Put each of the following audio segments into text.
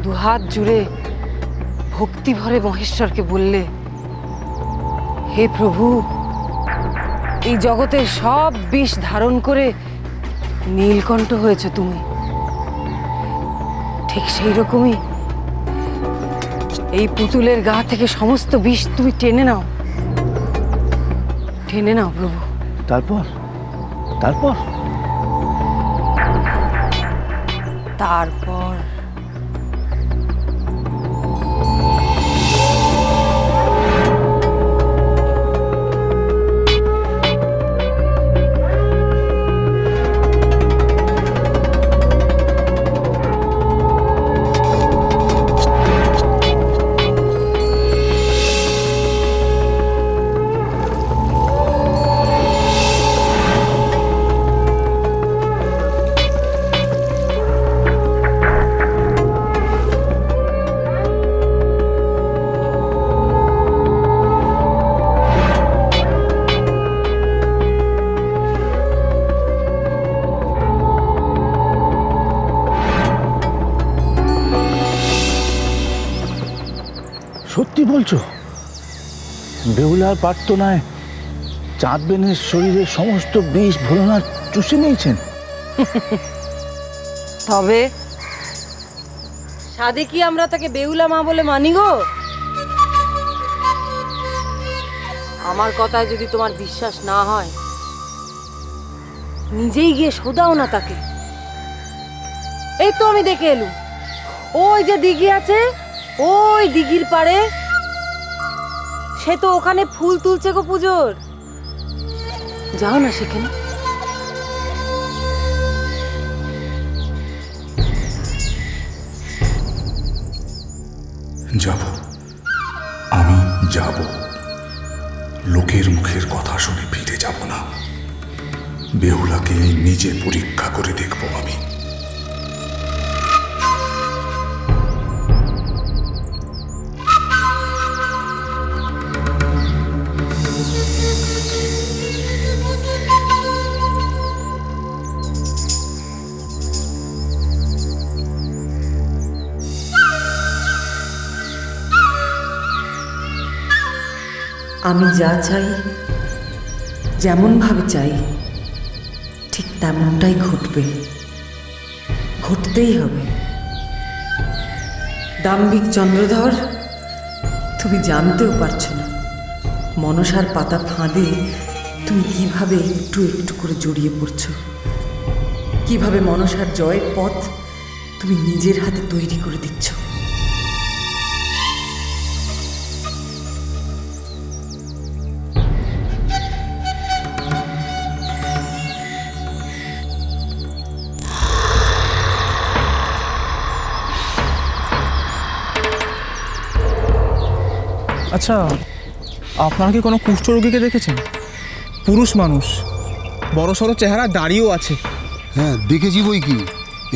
দুহাত জুড়ে ভক্তি ভরে মহেশ্বরকে বললে, হে প্রভু, এই জগতের সব বিষ ধারণ করে নীলকণ্ঠ হয়েছে তুমি, ঠিক সেই রকমই এই পুতুলের গা থেকে সমস্ত বিষ তুমি টেনে নাও, টেনে নাও প্রভু। তারপর তারপর তারপর সত্যি বলছো? বেহুলার প্রার্থনায় চাঁদ বেনের শরীরের সমস্ত বিষ ভোলানাথ চুষে নিয়েছেন? তবে সাধে কি আমরা তাকে বেহুলা মা বলে মানি গো? আমার কথায় যদি তোমার বিশ্বাস না হয়, নিজেই গিয়ে শোধাও না তাকে। এই তো আমি দেখে এলুম, ওই যে দিঘি আছে, ওই দিঘির পাড়ে সে তো ওখানে ফুল তুলছে গো পুজোর। যাও না সেখানে। যাব, আমি যাব। লোকের মুখের কথা শুনে ফিরে যাব না। বেহুলাকে নিজে পরীক্ষা করে দেখব আমি। আমি যা চাই, যেমনভাবে চাই, ঠিক তেমনটাই ঘটবে, ঘটতেই হবে। দাম্ভিক চন্দ্রধর, তুমি জানতেও পারছো না মনসার পাতা ফাঁদে তুমি কিভাবে একটু একটু করে জড়িয়ে পড়ছো, কিভাবে মনসার জয়ের পথ তুমি নিজের হাতে তৈরি করে দিচ্ছ। আচ্ছা, আপনারা কি কোনো কুষ্ঠরোগীকে দেখেছেন? পুরুষ মানুষ, বড় সড়ো চেহারা, দাড়িও আছে। হ্যাঁ দেখেছি বই কি,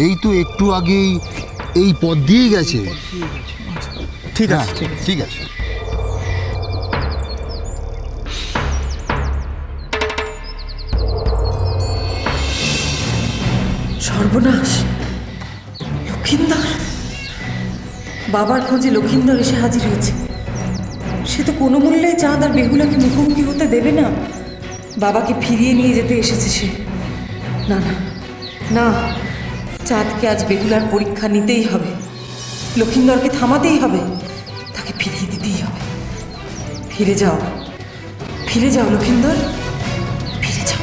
এই তো একটু আগেই এই পথ দিয়েই গেছে। ঠিক হ্যাঁ, আছে, ঠিক আছে। সর্বনাশ! লক্ষিন্দর! বাবার খোঁজে লক্ষিন্দর এসে হাজির হয়েছে। সে তো কোনো মূল্যে চাঁদ আর বেহুলাকে মুখোমুখি হতে দেবে না। বাবাকে ফিরিয়ে নিয়ে যেতে এসেছে সে। না না না, চাঁদকে আজ বেহুলার পরীক্ষা নিতেই হবে। লক্ষিন্দরকে থামাতেই হবে, তাকে ফিরিয়ে দিতেই হবে। ফিরে যাও, ফিরে যাও লক্ষিন্দর, ফিরে যাও।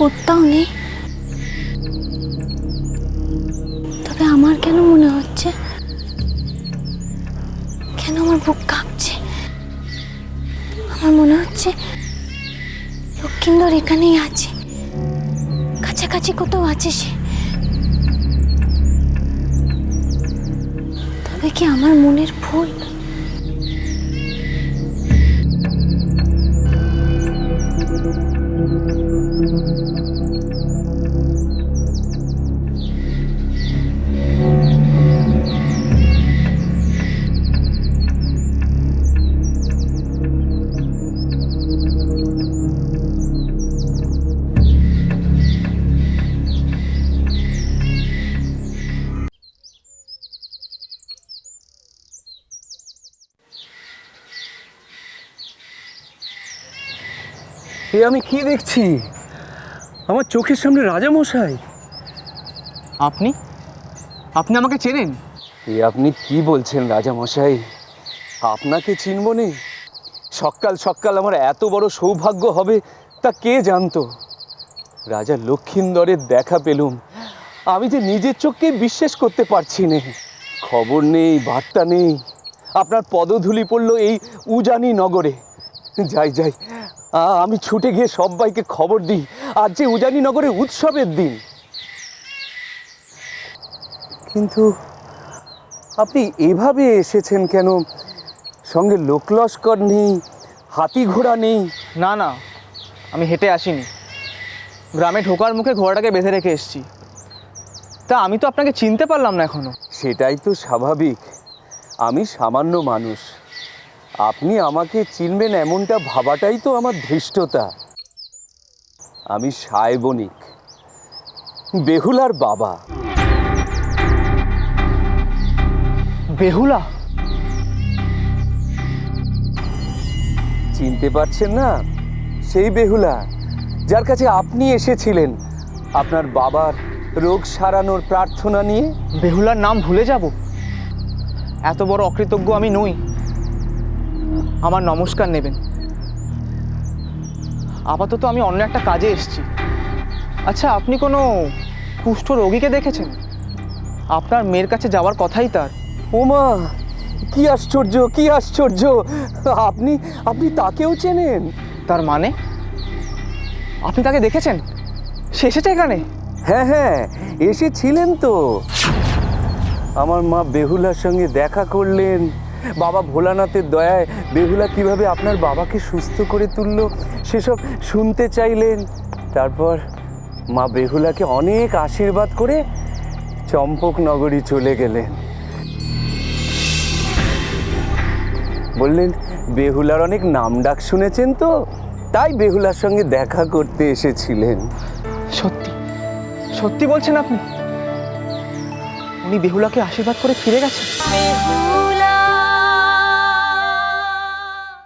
কোথাও নেই, তবে আমার কেন মনে হচ্ছে, কেন আমার বুক কাঁপছে। আমার মনে হচ্ছে লক্ষিন্দর এখানেই আছে, কাছাকাছি কোথাও আছে সে। তবে কি আমার মনের ভুল? এ আমি কি দেখছি? আমার চোখের সামনে রাজামশাই। আপনি আপনি আমাকে চেনেন? এ আপনি কি বলছেন রাজামশাই? আপনাকে চিনব নে? সকাল সকাল আমার এত বড় সৌভাগ্য হবে তা কে জানতো? রাজা লক্ষিন্দরের দেখা পেলুম, আমি যে নিজের চোখকে বিশ্বাস করতে পারছি না। খবর নেই, বার্তা নেই, আপনার পদধূলি পড়ল এই উজানি নগরে। যাই যাই, আমি ছুটে গিয়ে সবাইকে খবর দিই আজ যে উজানি নগরে উৎসবের দিন। কিন্তু আপনি এভাবে এসেছেন কেন? সঙ্গে লোকলস্কর নেই, হাতি ঘোড়া নেই। না না, আমি হেঁটে আসিনি, গ্রামে ঢোকার মুখে ঘোড়াটাকে বেঁধে রেখে এসেছি। তা আমি তো আপনাকে চিনতে পারলাম না এখনো। সেটাই তো স্বাভাবিক, আমি সামান্য মানুষ, আপনি আমাকে চিনবেন এমনটা ভাবাটাই তো আমার ধৃষ্টতা। আমি সায় বণিক, বেহুলার বাবা। বেহুলা? চিনতে পারছেন না? সেই বেহুলা যার কাছে আপনি এসেছিলেন আপনার বাবার রোগ সারানোর প্রার্থনা নিয়ে। বেহুলার নাম ভুলে যাব? এত বড় অকৃতজ্ঞ আমি নই। আমার নমস্কার নেবেন। আপাতত আমি অন্য একটা কাজে এসেছি। আচ্ছা, আপনি কোনো কুষ্ঠ রোগীকে দেখেছেন? আপনার মেয়ের কাছে যাওয়ার কথাই তার। ওমা, কি আশ্চর্য, কি আশ্চর্য! আপনি আপনি তাকেও চেনেন? তার মানে আপনি তাকে দেখেছেন? সে এসেছে এখানে? হ্যাঁ হ্যাঁ, এসেছিলেন তো। আমার মা বেহুলার সঙ্গে দেখা করলেন। বাবা ভোলানাথের দয়ায় বেহুলা কিভাবে আপনার বাবাকে সুস্থ করে তুললো সেসব শুনতে চাইলেন। তারপর মা বেহুলাকে অনেক আশীর্বাদ করে চম্পকনগরী চলে গেলেন। বললেন বেহুলার অনেক নামডাক শুনেছেন তো, তাই বেহুলার সঙ্গে দেখা করতে এসেছিলেন। সত্যি সত্যি বলছেন আপনি? উনি বেহুলাকে আশীর্বাদ করে ফিরে গেছেন?